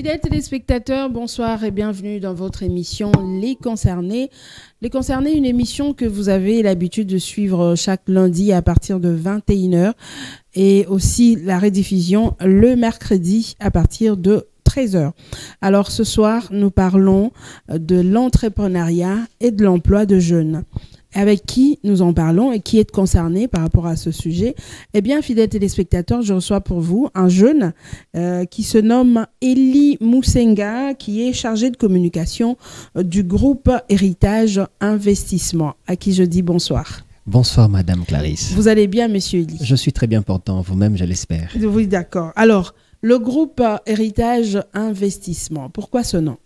Fidèles téléspectateurs, bonsoir et bienvenue dans votre émission Les Concernés. Les Concernés, une émission que vous avez l'habitude de suivre chaque lundi à partir de 21h et aussi la rediffusion le mercredi à partir de 13h. Alors ce soir, nous parlons de l'entrepreneuriat et de l'emploi de jeunes. Avec qui nous en parlons et qui est concerné par rapport à ce sujet? Eh bien, fidèles téléspectateurs, je reçois pour vous un jeune qui se nomme Eli Moussenga, qui est chargé de communication du groupe Héritage Investissement, à qui je dis bonsoir. Bonsoir, Madame Clarisse. Vous allez bien, Monsieur Eli? Je suis très bien portant, vous-même, je l'espère. Oui, d'accord. Alors, le groupe Héritage Investissement, pourquoi ce nom?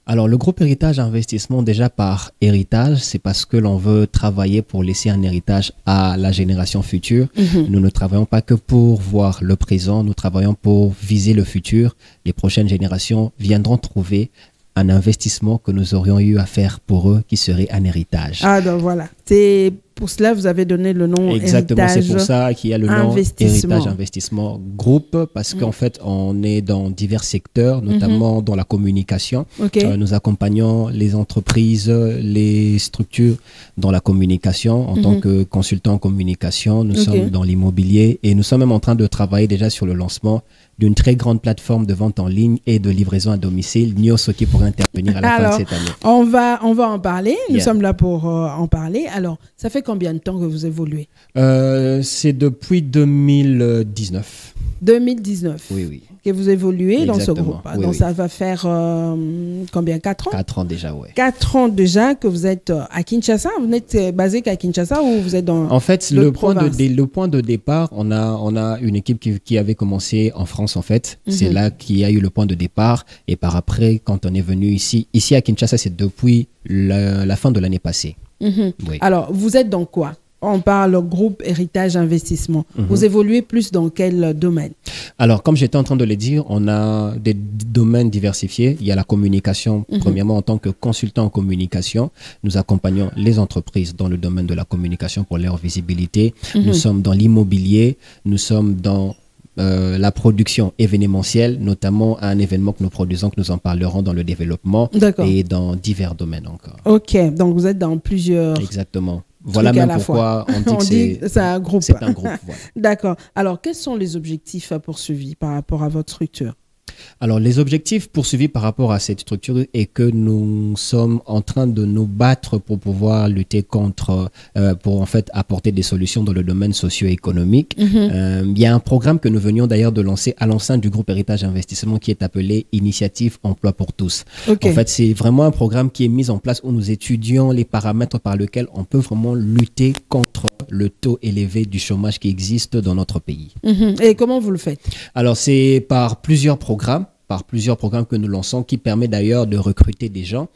Alors, le groupe Héritage Investissement, déjà par héritage, c'est parce que l'on veut travailler pour laisser un héritage à la génération future. Nous ne travaillons pas que pour voir le présent, nous travaillons pour viser le futur. Les prochaines générations viendront trouver un investissement que nous aurions eu à faire pour eux qui serait un héritage. Ah, donc voilà. C'est pour cela que vous avez donné le nom Exactement, c'est pour ça qu'il y a le nom Héritage Investissement Groupe, parce qu'en fait, on est dans divers secteurs, notamment dans la communication. Nous accompagnons les entreprises, les structures dans la communication. En tant que consultant en communication, nous sommes dans l'immobilier et nous sommes même en train de travailler déjà sur le lancement d'une très grande plateforme de vente en ligne et de livraison à domicile, Nios, qui pourrait intervenir à la fin de cette année. On va en parler, nous sommes là pour en parler. Alors, ça fait combien de temps que vous évoluez? C'est depuis 2019. 2019? Oui, oui. Que vous évoluez dans ce groupe. Oui, donc, oui. ça va faire combien? 4 ans? 4 ans déjà, oui. 4 ans déjà que vous êtes à Kinshasa. Vous n'êtes basé qu'à Kinshasa ou vous êtes dans En fait, le point de départ, on a une équipe qui avait commencé en France, en fait. C'est là qu'il y a eu le point de départ. Et par après, quand on est venu ici à Kinshasa, c'est depuis la fin de l'année passée. Oui. Alors, vous êtes dans quoi? On parle groupe Héritage Investissement. Vous évoluez plus dans quel domaine? Alors, comme j'étais en train de le dire, on a des domaines diversifiés. Il y a la communication. Premièrement, en tant que consultant en communication, nous accompagnons les entreprises dans le domaine de la communication pour leur visibilité. Nous sommes dans l'immobilier. Nous sommes dans la production événementielle, notamment un événement que nous produisons, que nous en parlerons dans le développement et dans divers domaines encore. Ok, donc vous êtes dans plusieurs... Exactement. Voilà même pourquoi on dit que c'est un groupe. C'est un groupe, voilà. D'accord. Alors, quels sont les objectifs poursuivis par rapport à votre structure? Alors, les objectifs poursuivis par rapport à cette structure est que nous sommes en train de nous battre pour pouvoir lutter contre, pour en fait apporter des solutions dans le domaine socio-économique. Il y a un programme que nous venions d'ailleurs de lancer à l'enceinte du groupe Héritage Investissement qui est appelé Initiative Emploi pour tous. En fait, c'est vraiment un programme qui est mis en place où nous étudions les paramètres par lesquels on peut vraiment lutter contre le taux élevé du chômage qui existe dans notre pays. Et comment vous le faites? Alors, c'est par plusieurs programmes que nous lançons qui permet d'ailleurs de recruter des gens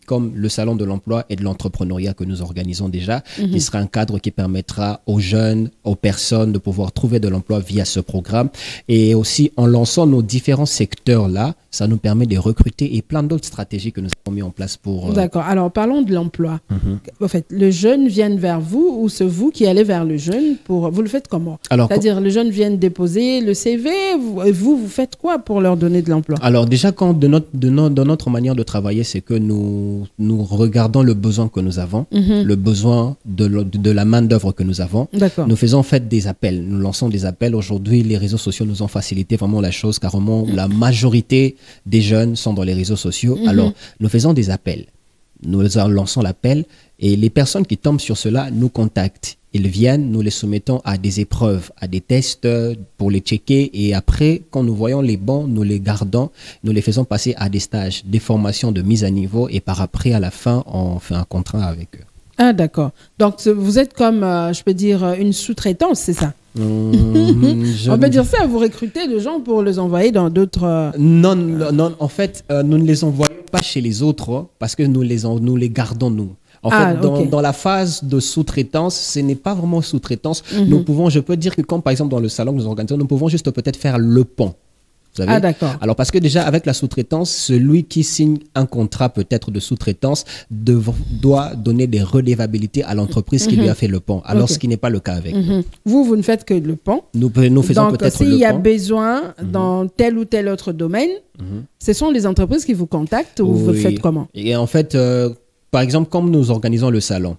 comme le Salon de l'emploi et de l'entrepreneuriat que nous organisons déjà, qui sera un cadre qui permettra aux jeunes, aux personnes de pouvoir trouver de l'emploi via ce programme. Et aussi, en lançant nos différents secteurs-là, ça nous permet de recruter et plein d'autres stratégies que nous avons mis en place pour... D'accord. Alors, parlons de l'emploi. En fait, le jeune vient vers vous ou c'est vous qui allez vers le jeune pour... Vous le faites comment? C'est-à-dire, le jeune vient déposer le CV, vous faites quoi pour leur donner de l'emploi? Alors, déjà, dans notre manière de travailler, c'est que nous regardons le besoin que nous avons, le besoin de la main-d'œuvre que nous avons. Nous faisons en fait des appels. Nous lançons des appels. Aujourd'hui, les réseaux sociaux nous ont facilité vraiment la chose, carrément, la majorité des jeunes sont dans les réseaux sociaux. Alors, nous faisons des appels. Nous lançons l'appel et les personnes qui tombent sur cela nous contactent. Ils viennent, nous les soumettons à des épreuves, à des tests pour les checker et après, quand nous voyons les bons, nous les gardons, nous les faisons passer à des stages, des formations de mise à niveau et par après, à la fin, on fait un contrat avec eux. Ah, d'accord. Donc, vous êtes comme, je peux dire, une sous-traitance, c'est ça? On peut dire ça, vous recrutez des gens pour les envoyer dans d'autres... Non, en fait, nous ne les envoyons pas chez les autres parce que nous les gardons nous. En fait, dans la phase de sous-traitance, ce n'est pas vraiment sous-traitance. Nous pouvons, je peux dire que comme par exemple dans le salon que nous organisons, nous pouvons juste peut-être faire le pont Vous savez? Ah, d'accord. Alors, parce que déjà, avec la sous-traitance, celui qui signe un contrat peut-être de sous-traitance doit donner des redevabilités à l'entreprise qui lui a fait le pont, alors ce qui n'est pas le cas avec nous. Vous ne faites que le pont. Nous faisons peut-être le pont. S'il y a besoin dans tel ou tel autre domaine, ce sont les entreprises qui vous contactent ou vous faites comment? Et en fait, par exemple, comme nous organisons le salon,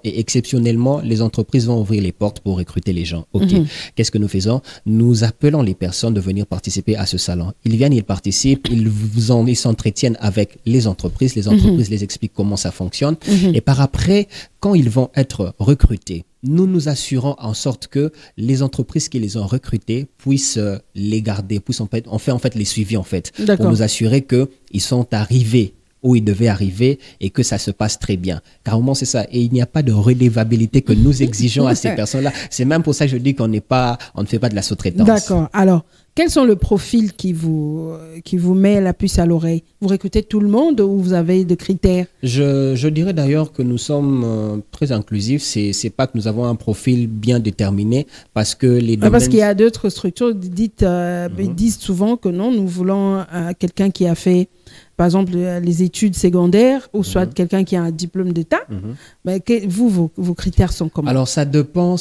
et exceptionnellement, les entreprises vont ouvrir les portes pour recruter les gens. OK. Qu'est-ce que nous faisons? Nous appelons les personnes de venir participer à ce salon. Ils viennent, ils participent, ils s'entretiennent avec les entreprises les expliquent comment ça fonctionne. Et par après, quand ils vont être recrutés, nous nous assurons en sorte que les entreprises qui les ont recrutés puissent les garder, on fait en fait les suivis en fait, pour nous assurer qu'ils sont arrivés où ils devaient arriver et que ça se passe très bien. Carrément, c'est ça. Et il n'y a pas de redevabilité que nous exigeons à ces personnes-là. C'est même pour ça que je dis qu'on ne fait pas de la sous-traitance. D'accord. Alors, quels sont le profil qui vous met la puce à l'oreille? Vous recrutez tout le monde ou vous avez des critères? Je dirais d'ailleurs que nous sommes très inclusifs. C'est pas que nous avons un profil bien déterminé parce que les domaines... Parce qu'il y a d'autres structures ils disent souvent que non, nous voulons quelqu'un qui a fait, par exemple, les études secondaires ou soit quelqu'un qui a un diplôme d'État. Mais vos critères sont comment? Alors, ça dépend,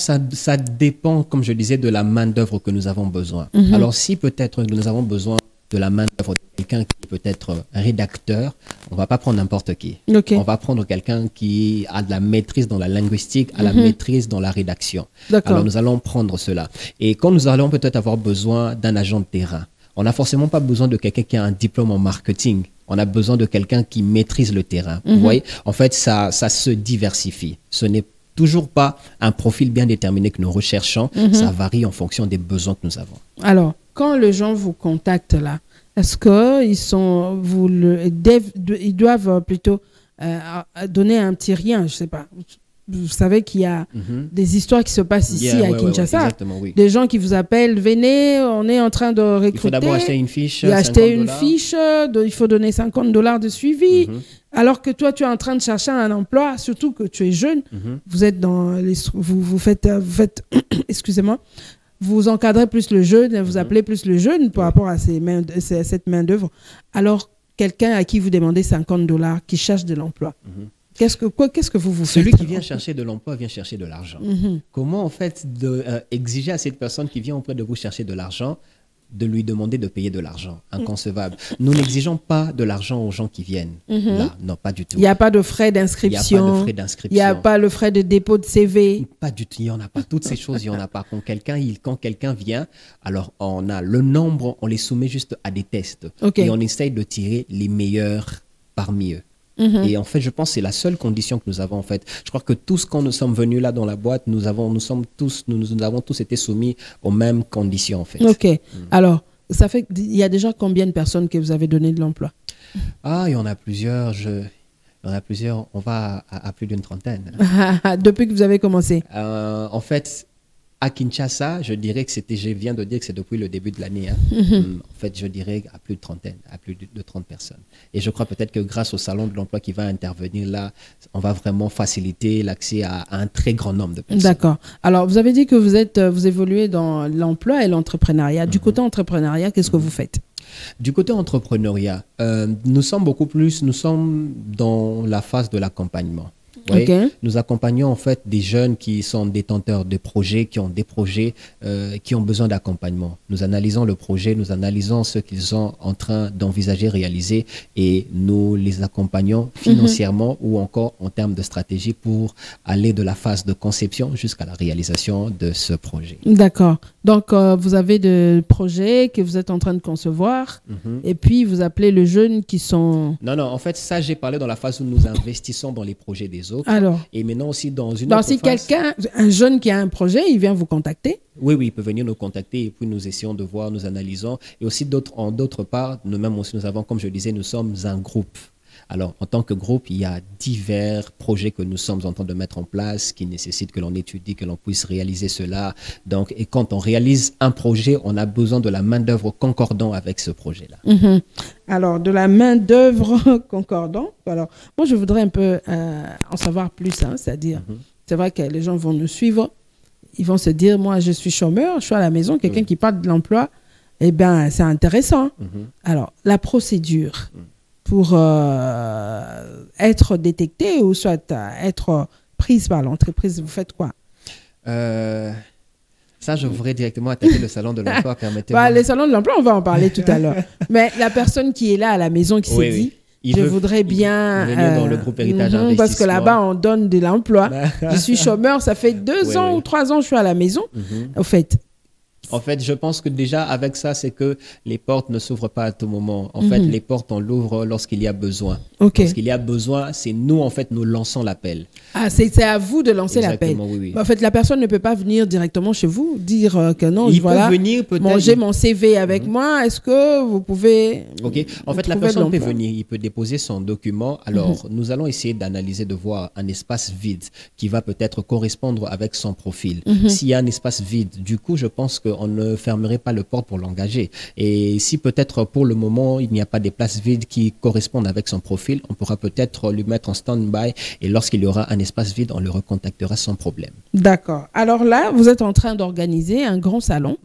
comme je disais, de la main-d'œuvre que nous avons besoin. Alors, si peut-être nous avons besoin de la main-d'œuvre de quelqu'un qui peut être rédacteur, on ne va pas prendre n'importe qui. Okay. On va prendre quelqu'un qui a de la maîtrise dans la linguistique, a la maîtrise dans la rédaction. Alors, nous allons prendre cela. Et quand nous allons peut-être avoir besoin d'un agent de terrain, on n'a forcément pas besoin de quelqu'un qui a un diplôme en marketing. On a besoin de quelqu'un qui maîtrise le terrain. Vous voyez, en fait, ça se diversifie. Ce n'est toujours pas un profil bien déterminé que nous recherchons. Ça varie en fonction des besoins que nous avons. Alors, quand les gens vous contactent là, est-ce qu'ils doivent plutôt donner un petit rien, je ne sais pas. Vous savez qu'il y a des histoires qui se passent ici à Kinshasa. Oui. Des gens qui vous appellent, venez, on est en train de recruter. Il faut d'abord acheter une fiche. Il faut donner $50 de suivi. Alors que toi, tu es en train de chercher un emploi, surtout que tu es jeune. Vous êtes vous faites excusez-moi, vous encadrez plus le jeune, vous appelez plus le jeune par rapport à cette main-d'œuvre. Alors, quelqu'un à qui vous demandez $50 qui cherche de l'emploi. Qu'est-ce que vous faites? Celui qui vient chercher de l'emploi vient chercher de l'argent. Comment en fait exiger à cette personne qui vient auprès de vous chercher de l'argent de lui demander de payer de l'argent? Inconcevable. Nous n'exigeons pas de l'argent aux gens qui viennent là. Non, pas du tout. Il n'y a pas de frais d'inscription. Il n'y a pas le frais de dépôt de CV. Pas du tout. Il n'y en a pas. Toutes ces choses, il n'y en a pas. Quand quelqu'un vient, alors on a le nombre, on les soumet juste à des tests. Et on essaye de tirer les meilleurs parmi eux. Et en fait, je pense que c'est la seule condition que nous avons en fait. Je crois que tous, quand nous sommes venus là dans la boîte, nous avons tous été soumis aux mêmes conditions en fait. Ok. Alors, ça fait il y a déjà combien de personnes que vous avez donné de l'emploi? Ah, il y en a plusieurs. On va à plus d'une trentaine. Depuis que vous avez commencé? En fait, à Kinshasa, je dirais que je viens de dire que c'est depuis le début de l'année. En fait, je dirais à plus de trentaine, à plus de 30 personnes. Et je crois peut-être que grâce au salon de l'emploi qui va intervenir là, on va vraiment faciliter l'accès à un très grand nombre de personnes. D'accord. Alors, vous avez dit que vous évoluez dans l'emploi et l'entrepreneuriat. Du côté entrepreneuriat, qu'est-ce que vous faites? Du côté entrepreneuriat, nous sommes dans la phase de l'accompagnement. Oui, nous accompagnons en fait des jeunes qui sont détenteurs de projets, qui ont des projets qui ont besoin d'accompagnement. Nous analysons le projet, nous analysons ce qu'ils sont en train d'envisager, réaliser et nous les accompagnons financièrement ou encore en termes de stratégie pour aller de la phase de conception jusqu'à la réalisation de ce projet. D'accord. Donc, vous avez des projets que vous êtes en train de concevoir et puis vous appelez les jeunes qui sont... Non, en fait, ça, j'ai parlé dans la phase où nous investissons dans les projets des autres. Alors, et maintenant aussi dans une autre phase... un jeune qui a un projet, il vient vous contacter? Oui, il peut venir nous contacter et puis nous essayons de voir, nous analysons. Et aussi d'autre part, nous-mêmes aussi, nous avons, comme je disais, nous sommes un groupe. Alors, en tant que groupe, il y a divers projets que nous sommes en train de mettre en place qui nécessitent que l'on étudie, que l'on puisse réaliser cela. Donc, et quand on réalise un projet, on a besoin de la main-d'œuvre concordant avec ce projet-là. Alors, de la main-d'œuvre concordant. Alors, moi, je voudrais un peu en savoir plus. C'est-à-dire, c'est vrai que les gens vont nous suivre. Ils vont se dire, moi, je suis chômeur, je suis à la maison, quelqu'un qui parle de l'emploi. Eh bien, c'est intéressant. Alors, la procédure pour être détectée ou soit être prise par l'entreprise, vous faites quoi? Ça, je voudrais directement attaquer le salon de l'emploi, permettez-moi. Le salon de l'emploi, on va en parler tout à l'heure. Mais la personne qui est là à la maison, qui s'est dit, je voudrais bien venir dans le groupe Héritage Investissement. Parce que là-bas, on donne de l'emploi. Je suis chômeur, ça fait 2 ans ou 3 ans que je suis à la maison. Au fait, je pense que déjà, avec ça, c'est que les portes ne s'ouvrent pas à tout moment. En fait, les portes, on l'ouvre lorsqu'il y a besoin. Lorsqu'il y a besoin, c'est nous, en fait, nous lançons l'appel. Ah, c'est à vous de lancer l'appel. Oui. En fait, la personne ne peut pas venir directement chez vous, dire que non, peut venir peut-être. J'ai mon CV avec moi, est-ce que vous pouvez... En fait, la personne peut venir, il peut déposer son document. Alors, nous allons essayer d'analyser, de voir un espace vide qui va peut-être correspondre avec son profil. S'il y a un espace vide, du coup, je pense qu'on ne fermerait pas le porte pour l'engager. Et si peut-être pour le moment, il n'y a pas des places vides qui correspondent avec son profil, on pourra peut-être lui mettre en stand-by et lorsqu'il y aura un espace vide, on le recontactera sans problème. D'accord. Alors là, vous êtes en train d'organiser un grand salon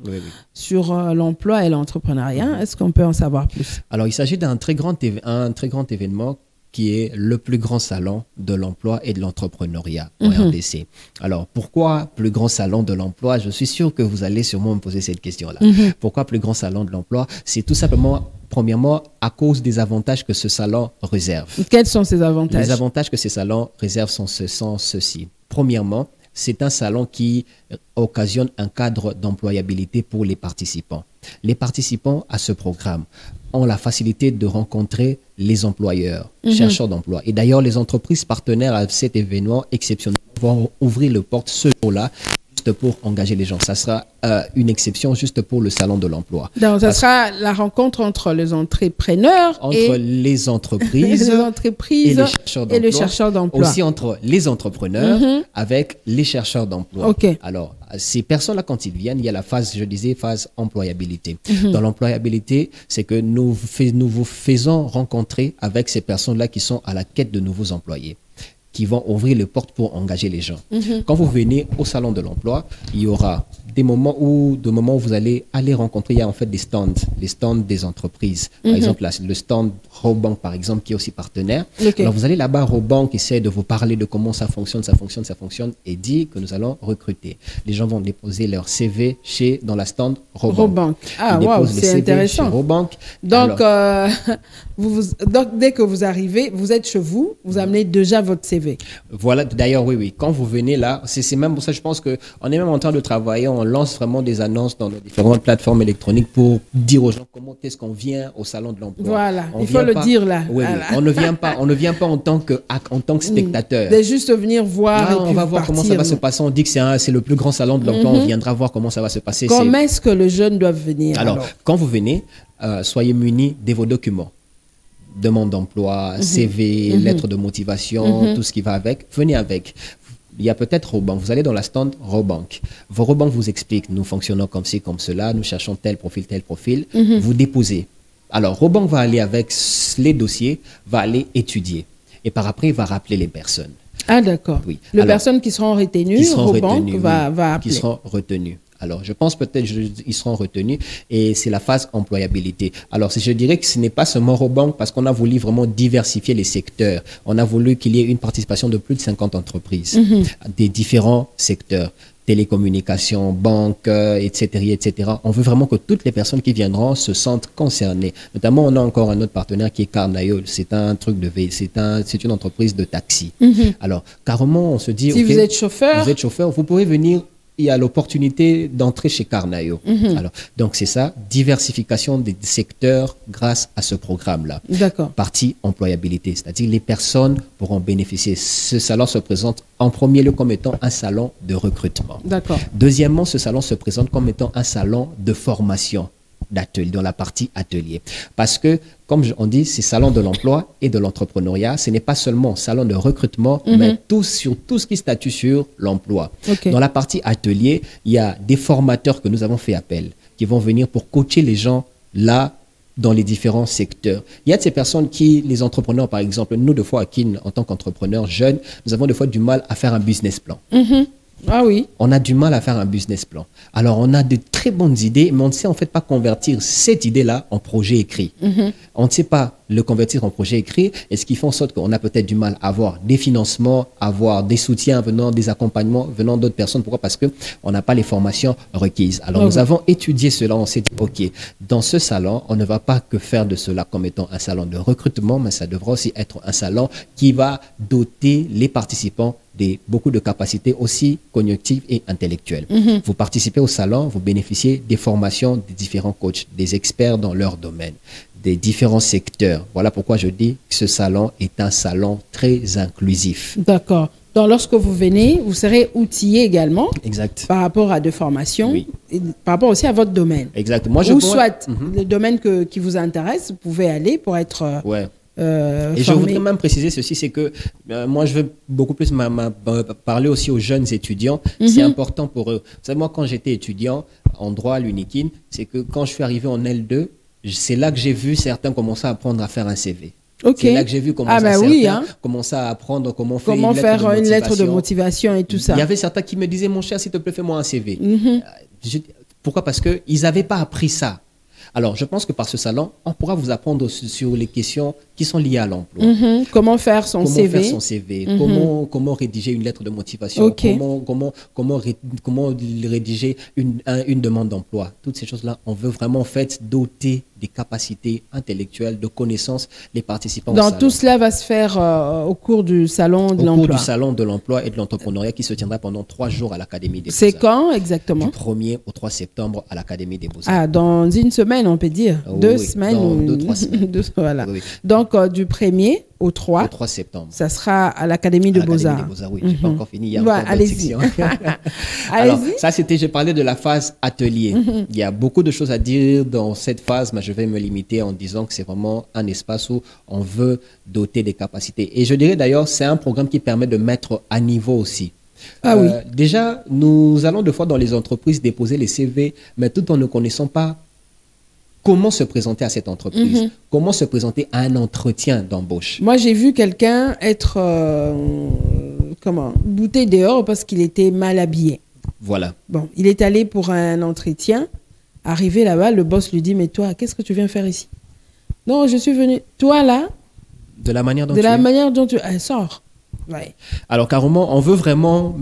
sur l'emploi et l'entrepreneuriat. Est-ce qu'on peut en savoir plus? Alors, il s'agit d'un très grand événement qui est le plus grand salon de l'emploi et de l'entrepreneuriat en RDC. Alors, pourquoi plus grand salon de l'emploi? Je suis sûr que vous allez sûrement me poser cette question-là. Pourquoi plus grand salon de l'emploi? C'est tout simplement, premièrement, à cause des avantages que ce salon réserve. Quels sont ces avantages? Les avantages que ces salons réservent sont ceux-ci. Premièrement, c'est un salon qui occasionne un cadre d'employabilité pour les participants. Les participants à ce programme ont la facilité de rencontrer les employeurs, chercheurs d'emploi. Et d'ailleurs, les entreprises partenaires à cet événement exceptionnel vont ouvrir les portes ce jour-là juste pour engager les gens. Ça sera une exception juste pour le salon de l'emploi. Donc, ça sera la rencontre entre les entrepreneurs les entreprises et les chercheurs d'emploi. Aussi entre les entrepreneurs avec les chercheurs d'emploi. Alors, ces personnes-là, quand ils viennent, il y a la phase, je disais, phase employabilité. Dans l'employabilité, c'est que nous vous faisons rencontrer avec ces personnes-là qui sont à la quête de nouveaux employés, qui vont ouvrir les portes pour engager les gens. Quand vous venez au salon de l'emploi, il y aura des moments où vous allez aller rencontrer, il y a en fait des stands, les stands des entreprises. Par exemple, là, le stand Robank, par exemple, qui est aussi partenaire. Alors, vous allez là-bas, Robank essaie de vous parler de comment ça fonctionne, et dit que nous allons recruter. Les gens vont déposer leur CV dans la stand Robank. Ah, waouh, c'est intéressant. Robank. Donc, donc, dès que vous arrivez, vous êtes chez vous, vous amenez déjà votre CV. Voilà, d'ailleurs, oui. Quand vous venez là, c'est même pour ça, je pense qu'on est même en train de travailler, on lance vraiment des annonces dans nos différentes plateformes électroniques pour dire aux gens comment est-ce qu'on vient au salon de l'emploi. Voilà, il faut le dire là. Oui, voilà. On ne vient pas en tant que spectateur. C'est juste venir voir. Là, on va voir comment ça va se passer. On dit que c'est le plus grand salon de l'emploi. On viendra voir comment ça va se passer. Comment est-ce que les jeunes doivent venir? Alors, quand vous venez, soyez munis de vos documents. Demande d'emploi, CV, lettre de motivation, tout ce qui va avec. Venez avec. Il y a peut-être Robank. Vous allez dans la stand Robank. Vos Robank vous expliquent, nous fonctionnons comme ci, comme cela, nous cherchons tel profil. Vous déposez. Alors, Robank va aller avec les dossiers, va aller étudier. Et par après, il va rappeler les personnes. Ah, d'accord. Oui. Les personnes qui seront retenues, Robank va appeler. Qui seront retenues. Alors, je pense peut-être qu'ils seront retenus et c'est la phase employabilité. Alors, je dirais que ce n'est pas seulement Robank parce qu'on a voulu vraiment diversifier les secteurs. On a voulu qu'il y ait une participation de plus de 50 entreprises des différents secteurs. Télécommunications, banques, etc. On veut vraiment que toutes les personnes qui viendront se sentent concernées. Notamment, on a encore un autre partenaire qui est Carnaio. C'est un truc de veille. C'est une entreprise de taxi. Alors, carrément, on se dit... Si vous êtes chauffeur, vous pouvez venir... Il y a l'opportunité d'entrer chez Carnaio. Alors, donc, c'est ça, diversification des secteurs grâce à ce programme-là. D'accord. Partie employabilité, c'est-à-dire les personnes pourront bénéficier. Ce salon se présente en premier lieu comme étant un salon de recrutement. D'accord. Deuxièmement, ce salon se présente comme étant un salon de formation. D'atelier, dans la partie atelier. Parce que, comme on dit, c'est salon de l'emploi et de l'entrepreneuriat. Ce n'est pas seulement salon de recrutement, mais sur tout ce qui statue sur l'emploi. Dans la partie atelier, il y a des formateurs que nous avons fait appel, qui vont venir pour coacher les gens là, dans les différents secteurs. Il y a de ces personnes les entrepreneurs, par exemple, nous, de fois, en tant qu'entrepreneurs jeunes, nous avons des fois du mal à faire un business plan. Ah oui. On a du mal à faire un business plan. Alors, on a de très bonnes idées, mais on ne sait en fait pas convertir cette idée-là en projet écrit. On ne sait pas le convertir en projet écrit, et ce qui fait en sorte qu'on a peut-être du mal à avoir des financements, à avoir des soutiens venant, des accompagnements venant d'autres personnes. Pourquoi? Parce qu'on n'a pas les formations requises. Alors, nous avons étudié cela, on s'est dit, OK, dans ce salon, on ne va pas que faire de cela comme étant un salon de recrutement, mais ça devra aussi être un salon qui va doter les participants beaucoup de capacités aussi cognitives et intellectuelles. Vous participez au salon, vous bénéficiez des formations des différents coachs, des experts dans leur domaine, des différents secteurs. Voilà pourquoi je dis que ce salon est un salon très inclusif. D'accord. Donc, lorsque vous venez, vous serez outillé également. Exact. Par rapport à des formations, oui. Et par rapport aussi à votre domaine. Exact. Soit le domaine qui vous intéresse, vous pouvez aller pour être... Et je voudrais même préciser ceci, c'est que moi je veux beaucoup plus parler aussi aux jeunes étudiants. C'est important pour eux. Vous savez, moi quand j'étais étudiant en droit à l'UNIKIN, c'est que quand je suis arrivé en L2, c'est là que j'ai vu certains commencer à apprendre à faire un CV. C'est là que j'ai vu comment commencer à apprendre comment faire une lettre de motivation et tout ça. Il y avait certains qui me disaient, mon cher, s'il te plaît, fais-moi un CV. Pourquoi? Parce qu'ils n'avaient pas appris ça. Alors, je pense que par ce salon, on pourra vous apprendre sur les questions qui sont liées à l'emploi. Comment faire son CV. Comment rédiger une lettre de motivation. Comment rédiger une demande d'emploi. Toutes ces choses-là, on veut vraiment en fait doter des capacités intellectuelles, de connaissances les participants au salon. Tout cela va se faire au cours du salon de l'emploi. Au cours du salon de l'emploi et de l'entrepreneuriat qui se tiendra pendant 3 jours à l'Académie des Beaux-Arts. C'est quand exactement? Du 1er au 3 septembre à l'Académie des Beaux-Arts. Ah, dans une semaine, on peut dire. 2 semaines. Dans 2-3 semaines. Voilà. Oui. Donc, du 1er au 3 septembre. Ça sera à l'Académie des Beaux-Arts. Oui, je n'ai pas encore fini. Il y a encore d'autres sections. Alors, ça, j'ai parlé de la phase atelier. Il y a beaucoup de choses à dire dans cette phase, mais je vais me limiter en disant que c'est vraiment un espace où on veut doter des capacités. Et je dirais d'ailleurs, c'est un programme qui permet de mettre à niveau aussi. Oui. Déjà, nous allons des fois dans les entreprises déposer les CV, mais tout en ne connaissant pas comment se présenter à cette entreprise, comment se présenter à un entretien d'embauche. Moi, j'ai vu quelqu'un être bouté dehors parce qu'il était mal habillé. Voilà. Bon, il est allé pour un entretien. Arrivé là-bas, le boss lui dit, mais toi, qu'est-ce que tu viens faire ici? Non, je suis venu. Toi, là, de la manière dont tu sors. Ouais. Alors carrément, on veut vraiment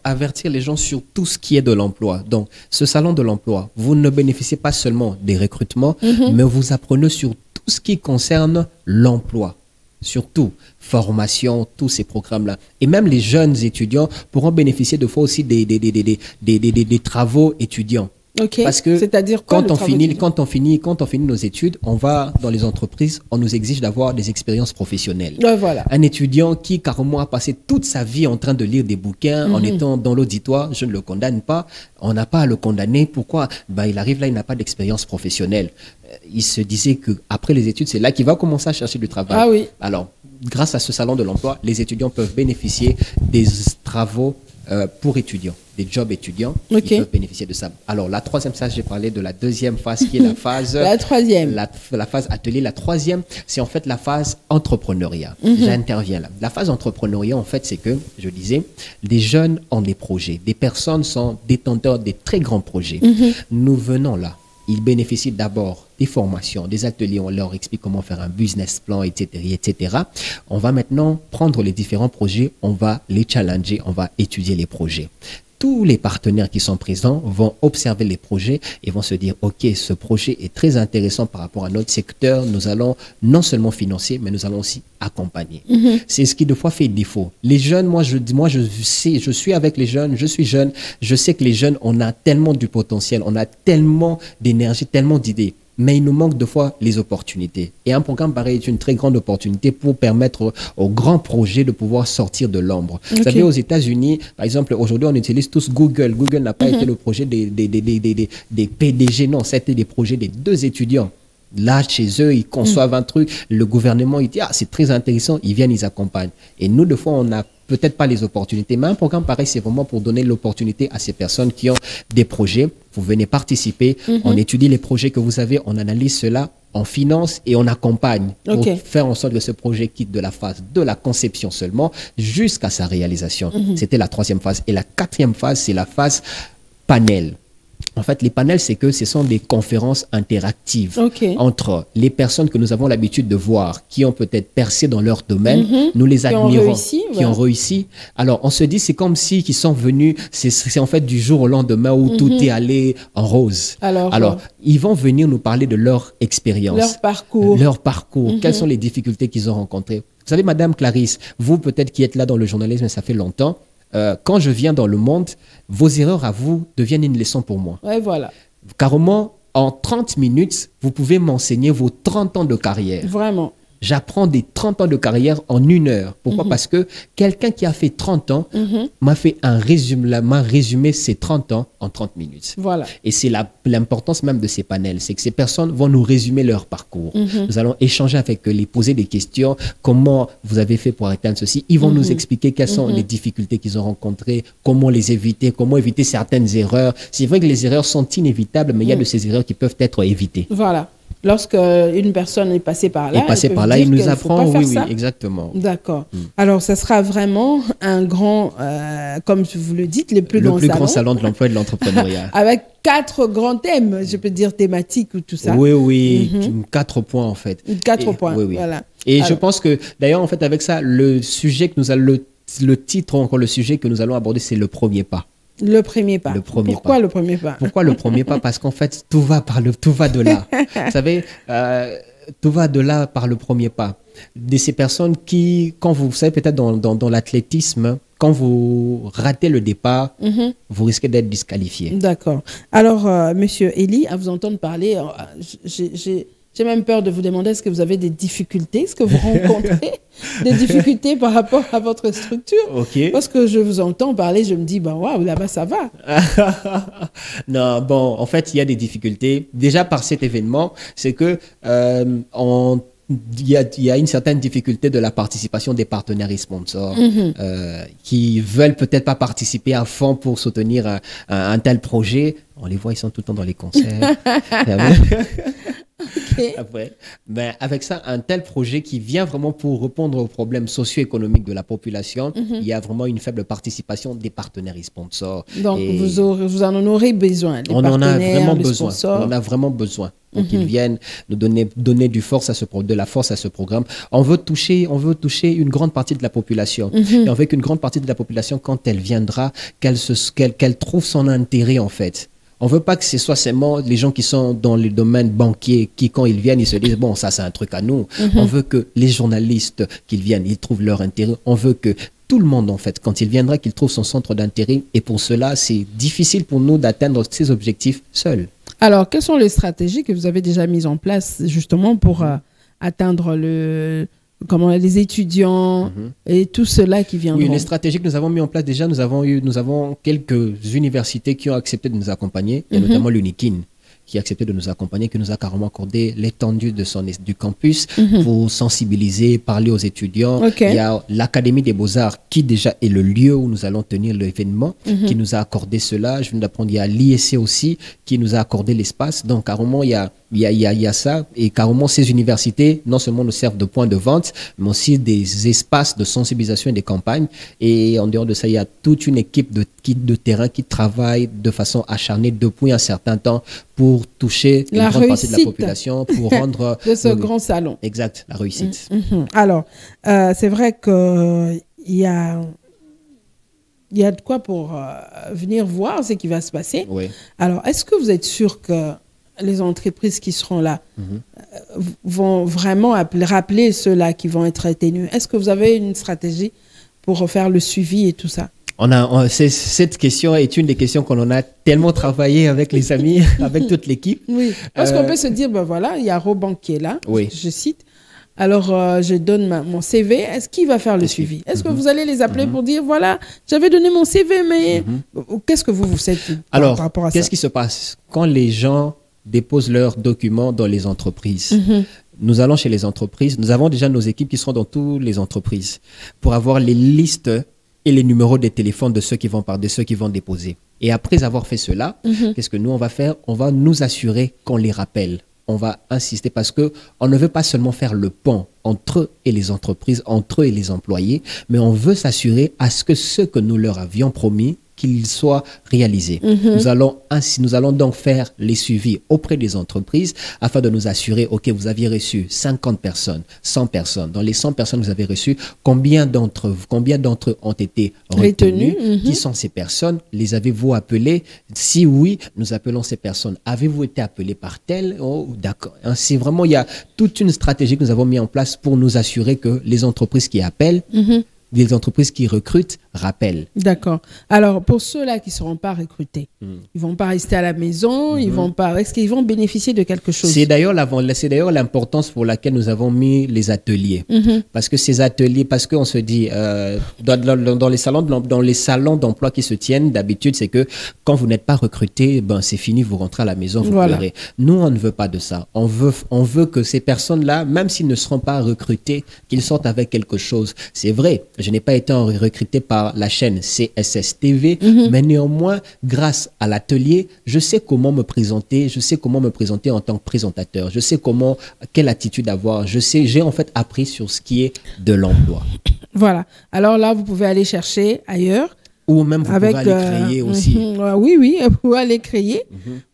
avertir les gens sur tout ce qui est de l'emploi. Donc, ce salon de l'emploi, vous ne bénéficiez pas seulement des recrutements, mais vous apprenez sur tout ce qui concerne l'emploi. Surtout, formation, tous ces programmes-là. Et même les jeunes étudiants pourront bénéficier de fois aussi des travaux étudiants. Okay. Parce que c'est-à-dire quand on finit nos études, on va dans les entreprises, on nous exige d'avoir des expériences professionnelles. Voilà. Un étudiant qui carrément a passé toute sa vie en train de lire des bouquins, en étant dans l'auditoire, je ne le condamne pas, on n'a pas à le condamner. Pourquoi? Il arrive là, il n'a pas d'expérience professionnelle. Il se disait qu'après les études, c'est là qu'il va commencer à chercher du travail. Ah oui. Alors, grâce à ce salon de l'emploi, les étudiants peuvent bénéficier des travaux pour étudiants, des jobs étudiants qui peuvent bénéficier de ça. Alors, la troisième phase, j'ai parlé de la deuxième phase qui est la phase... la troisième. La phase atelier. La troisième, c'est en fait la phase entrepreneuriat. J'interviens là. La phase entrepreneuriat, en fait, c'est que, je disais, les jeunes ont des projets. Des personnes sont détenteurs des très grands projets. Nous venons là. Ils bénéficient d'abord des formations, des ateliers, on leur explique comment faire un business plan, etc., etc. On va maintenant prendre les différents projets, on va les challenger, on va étudier les projets. Tous les partenaires qui sont présents vont observer les projets et vont se dire, OK, ce projet est très intéressant par rapport à notre secteur. Nous allons non seulement financer, mais nous allons aussi accompagner. C'est ce qui, des fois, fait défaut. Les jeunes, je suis avec les jeunes, je suis jeune. Je sais que les jeunes, on a tellement du potentiel, on a tellement d'énergie, tellement d'idées. Mais il nous manque de fois les opportunités. Et un programme pareil est une très grande opportunité pour permettre aux grands projets de pouvoir sortir de l'ombre. Vous savez, aux États-Unis, par exemple, aujourd'hui, on utilise tous Google. Google n'a pas été le projet des PDG, non, c'était des projets des 2 étudiants. Là, chez eux, ils conçoivent un truc. Le gouvernement, il dit, c'est très intéressant. Ils viennent, ils accompagnent. Et nous, de fois, on n'a peut-être pas les opportunités. Mais un programme pareil, c'est vraiment pour donner l'opportunité à ces personnes qui ont des projets. Vous venez participer, on étudie les projets que vous avez, on analyse cela, on finance et on accompagne pour faire en sorte que ce projet quitte de la phase de la conception seulement jusqu'à sa réalisation. C'était la 3e phase. Et la 4e phase, c'est la phase panel. En fait, les panels, c'est que ce sont des conférences interactives entre les personnes que nous avons l'habitude de voir, qui ont peut-être percé dans leur domaine, nous les admirons, qui ont réussi. Alors, on se dit, c'est comme si ils sont venus, c'est en fait du jour au lendemain où tout est allé en rose. Alors, ils vont venir nous parler de leur expérience. Leur parcours. Quelles sont les difficultés qu'ils ont rencontrées. Vous savez, Madame Clarisse, vous peut-être qui êtes là dans le journalisme, ça fait longtemps, quand je viens dans le monde, vos erreurs à vous deviennent une leçon pour moi. Ouais, voilà. Carrément, en 30 minutes, vous pouvez m'enseigner vos 30 ans de carrière. Vraiment. J'apprends des 30 ans de carrière en 1 heure. Pourquoi? Parce que quelqu'un qui a fait 30 ans m'a fait m'a résumé ses 30 ans en 30 minutes. Voilà. Et c'est l'importance même de ces panels. C'est que ces personnes vont nous résumer leur parcours. Nous allons échanger avec eux, les poser des questions. Comment vous avez fait pour atteindre ceci? Ils vont nous expliquer quelles sont les difficultés qu'ils ont rencontrées, comment les éviter, comment éviter certaines erreurs. C'est vrai que les erreurs sont inévitables, mais il y a de ces erreurs qui peuvent être évitées. Voilà. Lorsque une personne est passée par là, il nous apprend, oui, exactement. D'accord. Alors, ça sera vraiment un grand, comme vous le dites, le plus grand salon de l'emploi et de l'entrepreneuriat. Avec 4 grands thèmes, je peux dire thématiques ou tout ça. Oui, 4 points en fait. 4 points, oui. voilà. Et alors, je pense que, d'ailleurs, en fait, avec ça, le sujet que nous allons, le titre, encore le sujet que nous allons aborder, c'est le premier pas. Le premier pas. Pourquoi le premier pas? Pourquoi le premier pas? Parce qu'en fait, tout va de là. Vous savez, tout va de là par le premier pas. De ces personnes qui, quand vous savez, peut-être dans l'athlétisme, quand vous ratez le départ, vous risquez d'être disqualifié. D'accord. Alors, Monsieur Elie, à vous entendre parler, j'ai même peur de vous demander, est-ce que vous avez des difficultés? Est-ce que vous rencontrez des difficultés par rapport à votre structure? Parce que je vous entends parler, je me dis, waouh, là-bas, ça va. Non, bon, en fait, il y a des difficultés. Déjà, par cet événement, c'est que il y a une certaine difficulté de la participation des partenaires et sponsors qui veulent peut-être pas participer à fond pour soutenir un tel projet. On les voit, ils sont tout le temps dans les concerts. Après, ben, avec ça, un tel projet qui vient vraiment pour répondre aux problèmes socio-économiques de la population, il y a vraiment une faible participation des partenaires et sponsors. Donc, vous en aurez besoin. On en a vraiment besoin. On en a vraiment besoin. Donc, ils viennent nous donner de la force à ce programme. On veut toucher une grande partie de la population. Et on veut qu'une grande partie de la population, quand elle viendra, qu'elle trouve son intérêt, en fait. On ne veut pas que ce soit seulement les gens qui sont dans le domaine banquier qui, quand ils viennent, ils se disent, bon, ça, c'est un truc à nous. On veut que les journalistes, qu'ils viennent, ils trouvent leur intérêt. On veut que tout le monde, en fait, quand il viendra, qu'il trouve son centre d'intérêt. Et pour cela, c'est difficile pour nous d'atteindre ces objectifs seuls. Alors, quelles sont les stratégies que vous avez déjà mises en place, justement, pour atteindre les étudiants et tout cela qui viendront? Oui, les stratégies que nous avons mis en place, déjà, nous avons quelques universités qui ont accepté de nous accompagner, et notamment l'UNIKIN, qui a accepté de nous accompagner, qui nous a carrément accordé l'étendue du campus pour sensibiliser, parler aux étudiants. Il y a l'Académie des Beaux-Arts qui déjà est le lieu où nous allons tenir l'événement, qui nous a accordé cela. Je viens d'apprendre, il y a l'IEC aussi qui nous a accordé l'espace. Donc carrément, il y a ça. Et carrément, ces universités, non seulement nous servent de point de vente, mais aussi des espaces de sensibilisation et des campagnes. Et en dehors de ça, il y a toute une équipe de terrain qui travaille de façon acharnée depuis un certain temps pour toucher une grande partie de la population, pour rendre... de ce grand salon. Exact, la réussite. Alors, c'est vrai qu'il y a de quoi pour venir voir ce qui va se passer. Oui. Alors, est-ce que vous êtes sûr que les entreprises qui seront là vont vraiment rappeler ceux-là qui vont être tenus? Est-ce que vous avez une stratégie pour faire le suivi et tout ça? Cette question est une des questions qu'on en a tellement travaillé avec les amis, avec toute l'équipe. Oui, parce qu'on peut se dire, voilà, il y a Roban qui est là, je cite. Alors, je donne mon CV. Est-ce qu'il va faire le suivi? Est-ce que vous allez les appeler pour dire, voilà, j'avais donné mon CV, mais qu'est-ce que vous faites par rapport à ça? Qu'est-ce qui se passe quand les gens déposent leurs documents dans les entreprises? Nous allons chez les entreprises. Nous avons déjà nos équipes qui seront dans toutes les entreprises pour avoir les listes et les numéros des téléphones de ceux qui vont déposer. Et après avoir fait cela, qu'est-ce que nous, on va faire? On va nous assurer qu'on les rappelle. on va insister parce que on ne veut pas seulement faire le pont entre eux et les entreprises, entre eux et les employés, mais on veut s'assurer à ce que ce que nous leur avions promis, qu'il soit réalisé. Nous allons donc faire les suivis auprès des entreprises afin de nous assurer, OK, vous aviez reçu 50 personnes, 100 personnes. Dans les 100 personnes que vous avez reçues, combien d'entre eux ont été retenus? Qui sont ces personnes? Les avez-vous appelés? Si oui, nous appelons ces personnes. Avez-vous été appelés par tel? Oh, d'accord. C'est vraiment, il y a toute une stratégie que nous avons mis en place pour nous assurer que les entreprises qui appellent, les entreprises qui recrutent rappellent. D'accord. Alors, pour ceux-là qui ne seront pas recrutés, ils ne vont pas rester à la maison, est-ce qu'ils vont bénéficier de quelque chose? C'est d'ailleurs l'importance pour laquelle nous avons mis les ateliers. Parce que ces ateliers, parce qu'on se dit, dans les salons d'emploi qui se tiennent, d'habitude, c'est que quand vous n'êtes pas recruté, ben, c'est fini, vous rentrez à la maison, vous pleurez. Nous, on ne veut pas de ça. On veut que ces personnes-là, même s'ils ne seront pas recrutés, qu'ils sortent avec quelque chose. C'est vrai. Je n'ai pas été recruté par la chaîne CSS TV, mais néanmoins, grâce à l'atelier, je sais comment me présenter, en tant que présentateur, je sais quelle attitude avoir, j'ai en fait appris sur ce qui est de l'emploi. Voilà. Alors là, vous pouvez aller chercher ailleurs. Ou même vous pouvez aller créer aussi. Oui, vous pouvez aller créer.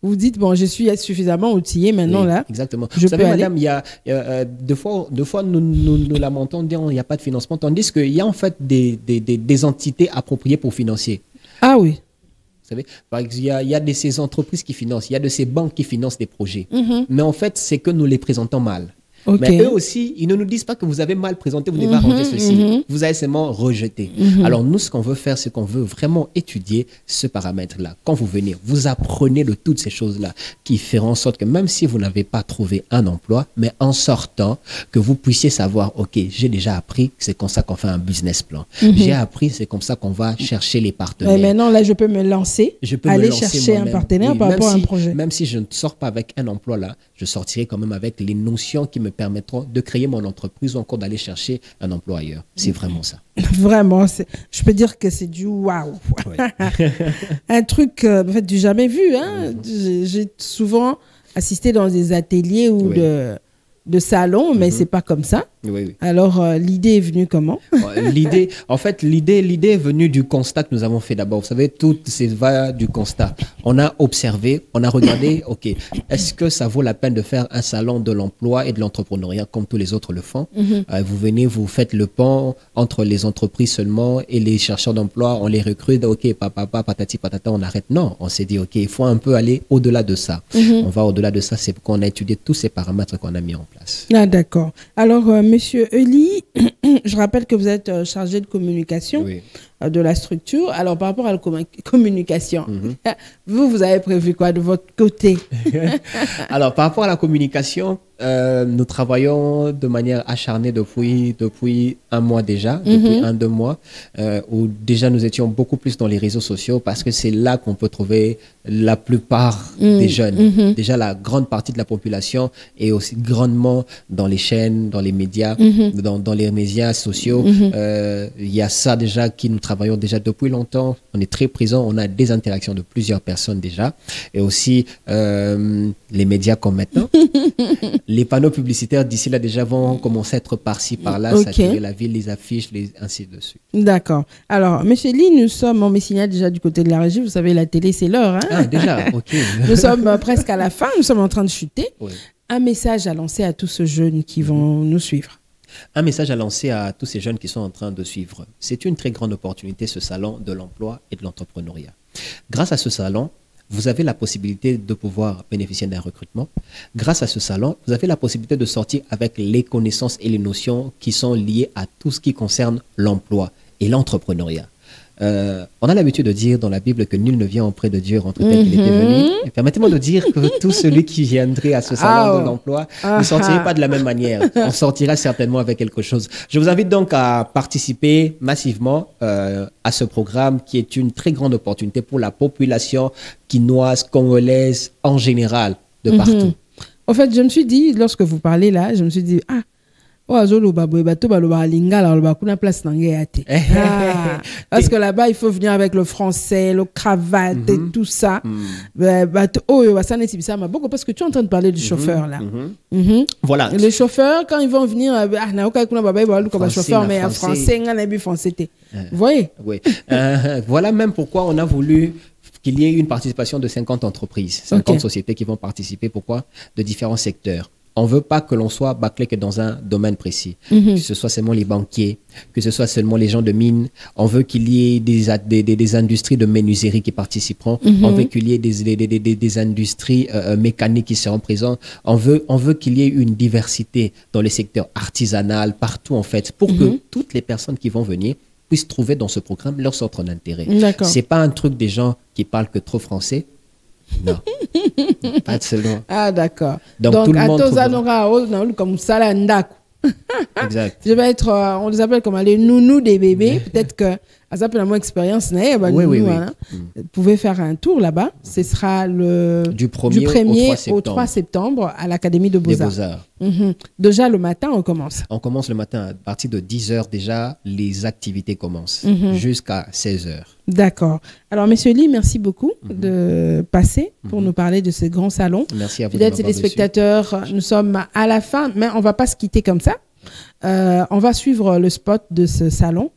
Vous dites, bon, je suis suffisamment outillé maintenant là. Exactement. Vous savez, madame, il y a deux fois nous lamentons, dire il n'y a pas de financement, tandis qu'il y a en fait des entités appropriées pour financer. Ah oui. Vous savez, par exemple, il y a de ces entreprises qui financent, il y a de ces banques qui financent des projets. Mais en fait, c'est que nous les présentons mal. Okay. Mais eux aussi, ils ne nous disent pas que vous avez mal présenté, vous n'avez pas rangé ceci. Vous avez seulement rejeté. Alors nous, ce qu'on veut faire, c'est qu'on veut vraiment étudier ce paramètre-là. Quand vous venez, vous apprenez de toutes ces choses-là qui feront en sorte que même si vous n'avez pas trouvé un emploi, mais en sortant, que vous puissiez savoir, OK, j'ai déjà appris, c'est comme ça qu'on fait un business plan. J'ai appris, c'est comme ça qu'on va chercher les partenaires. Et maintenant, là, je peux me lancer, aller chercher un partenaire par rapport à un projet. Même si je ne sors pas avec un emploi là, je sortirai quand même avec les notions qui me permettront de créer mon entreprise ou encore d'aller chercher un emploi ailleurs. C'est vraiment ça. Vraiment, je peux dire que c'est du waouh. Un truc en fait, du jamais vu. Hein. J'ai souvent assisté dans des ateliers ou de salons, mais c'est pas comme ça. Oui. Alors, l'idée est venue comment? L'idée est venue du constat que nous avons fait d'abord. Vous savez, toutes ces va du constat. On a observé, on a regardé, OK, est-ce que ça vaut la peine de faire un salon de l'emploi et de l'entrepreneuriat comme tous les autres le font? Vous venez, vous faites le pont entre les entreprises seulement et les chercheurs d'emploi, on les recrute, OK, patati patata, on arrête. Non, on s'est dit, OK, il faut un peu aller au-delà de ça. On va au-delà de ça, c'est pourquoi on a étudié tous ces paramètres qu'on a mis en place. Ah, d'accord. Alors, Monsieur Elie, je rappelle que vous êtes chargé de communication de la structure. Alors, par rapport à la communication, vous avez prévu quoi de votre côté? Alors, par rapport à la communication, nous travaillons de manière acharnée depuis un mois déjà, depuis 1-2 mois, où déjà nous étions beaucoup plus dans les réseaux sociaux parce que c'est là qu'on peut trouver la plupart des jeunes. Déjà, la grande partie de la population est aussi grandement dans les chaînes, dans les médias, dans les médias sociaux. Il y a ça déjà qui nous travaillons déjà depuis longtemps. On est très présents, on a des interactions de plusieurs personnes déjà. Et aussi les médias comme maintenant. Les panneaux publicitaires d'ici là déjà vont commencer à être par-ci, par-là, saturer la ville, les affiches, ainsi de suite. D'accord. Alors, Monsieur Lee, nous sommes en Messina déjà du côté de la régie. Vous savez, la télé, c'est l'heure. Hein? Ah, déjà, OK. Nous sommes presque à la fin, nous sommes en train de chuter. Oui. Un message à lancer à tous ces jeunes qui vont nous suivre. Un message à lancer à tous ces jeunes qui sont en train de suivre. C'est une très grande opportunité, ce salon de l'emploi et de l'entrepreneuriat. Grâce à ce salon, vous avez la possibilité de pouvoir bénéficier d'un recrutement. Grâce à ce salon, vous avez la possibilité de sortir avec les connaissances et les notions qui sont liées à tout ce qui concerne l'emploi et l'entrepreneuriat. On a l'habitude de dire dans la Bible que nul ne vient auprès de Dieu entre tel qu'il était venu. Et permettez-moi de dire que tout celui qui viendrait à ce salon de l'emploi ne sortirait pas de la même manière. On sortira certainement avec quelque chose. Je vous invite donc à participer massivement à ce programme qui est une très grande opportunité pour la population quinoise, congolaise en général, de partout. En fait, je me suis dit, lorsque vous parlez là, je me suis dit, Parce que là-bas, il faut venir avec le français, le cravate et tout ça. Parce que tu es en train de parler du chauffeur, là. Voilà. Les chauffeurs, quand ils vont venir, chauffeur, mais en français, vous voyez? Oui. Voilà même pourquoi on a voulu qu'il y ait une participation de 50 entreprises, 50 sociétés qui vont participer. Pourquoi? De différents secteurs. On ne veut pas que l'on soit bâclé que dans un domaine précis, que ce soit seulement les banquiers, que ce soit seulement les gens de mine. On veut qu'il y ait des industries de menuiserie qui participeront. On veut qu'il y ait des industries mécaniques qui seront présentes. On veut qu'il y ait une diversité dans les secteurs artisanal, partout en fait, pour que toutes les personnes qui vont venir puissent trouver dans ce programme leur centre d'intérêt. Ce n'est pas un truc des gens qui parlent que trop français. Non, pas seulement. Ah, d'accord. Donc tout le monde exact. Je vais être, on les appelle comme les nounous des bébés. Peut-être que ça peut avoir expérience. Vous pouvez faire un tour là-bas. Ce sera du 1er au 3 septembre à l'Académie de Beaux-Arts. Déjà le matin, on commence. On commence le matin à partir de 10h déjà. Les activités commencent jusqu'à 16h. D'accord. Alors, Monsieur Ly, merci beaucoup de passer pour nous parler de ce grand salon. Merci à vous. Peut-être les spectateurs, nous sommes à la fin, mais on ne va pas se quitter comme ça. On va suivre le spot de ce salon,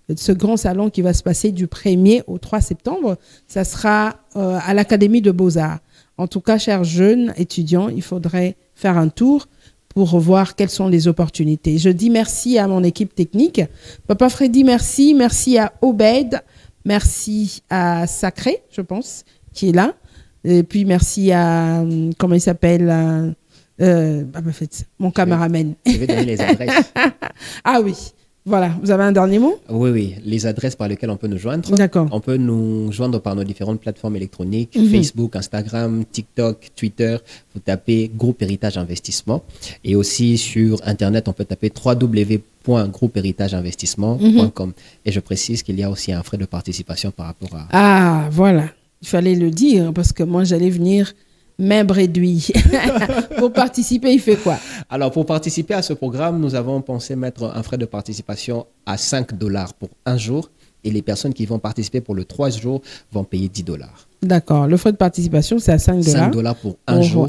de ce grand salon qui va se passer du 1er au 3 septembre. Ça sera à l'Académie de Beaux-Arts. En tout cas, chers jeunes étudiants, il faudrait faire un tour pour voir quelles sont les opportunités. Je dis merci à mon équipe technique. Papa Freddy, merci. Merci à Obed. Merci à Sacré, je pense, qui est là. Et puis, merci à, comment il s'appelle, mon caméraman. Je vais donner les adresses. Ah oui, voilà. Vous avez un dernier mot? Oui. Les adresses par lesquelles on peut nous joindre. D'accord. On peut nous joindre par nos différentes plateformes électroniques, Facebook, Instagram, TikTok, Twitter. Vous tapez Groupe Héritage Investissement. Et aussi sur Internet, on peut taper www.groupehéritageinvestissement.com. Et je précise qu'il y a aussi un frais de participation par rapport à... Ah, voilà. Il fallait le dire parce que moi, j'allais venir même réduit. Pour participer, il fait quoi? Alors, pour participer à ce programme, nous avons pensé mettre un frais de participation à $5 pour un jour. Et les personnes qui vont participer pour le 3 jours vont payer $10. D'accord. Le frais de participation, c'est à $5. $5 pour un jour.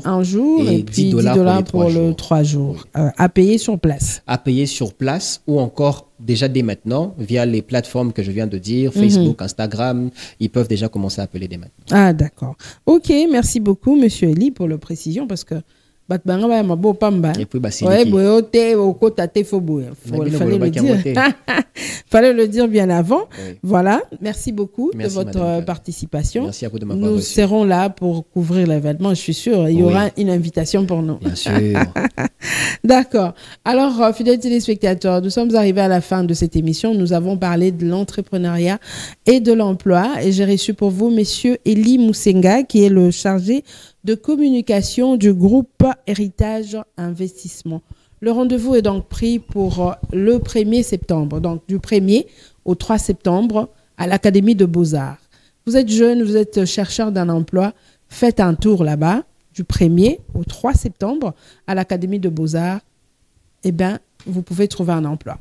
Et puis $10 pour le 3 jours. Oui. À payer sur place. À payer sur place ou encore déjà dès maintenant via les plateformes que je viens de dire, Facebook, Instagram. Ils peuvent déjà commencer à appeler dès maintenant. Ah, d'accord. OK. Merci beaucoup, Monsieur Ely, pour la précision parce que et puis, fallait le dire bien avant. Oui. Voilà. Merci beaucoup de votre participation. Merci à vous de m'avoir reçu. Nous serons là pour couvrir l'événement. Je suis sûre. Il y aura une invitation pour nous. Bien sûr. D'accord. Alors, fidèles téléspectateurs, nous sommes arrivés à la fin de cette émission. Nous avons parlé de l'entrepreneuriat et de l'emploi. Et j'ai reçu pour vous Monsieur Ely Moussenga, qui est le chargé de communication du groupe Héritage Investissement. Le rendez-vous est donc pris pour le 1er septembre, donc du 1er au 3 septembre à l'Académie de Beaux-Arts. Vous êtes jeune, vous êtes chercheur d'un emploi, faites un tour là-bas du 1er au 3 septembre à l'Académie de Beaux-Arts. Eh bien, vous pouvez trouver un emploi.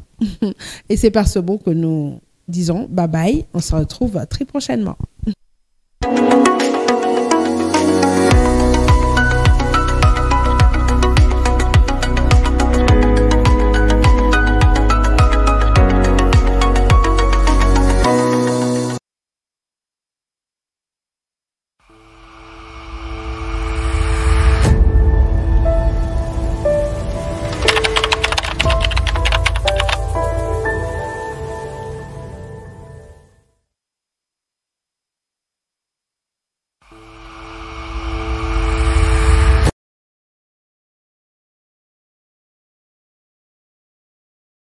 Et c'est par ce mot que nous disons bye bye. On se retrouve très prochainement.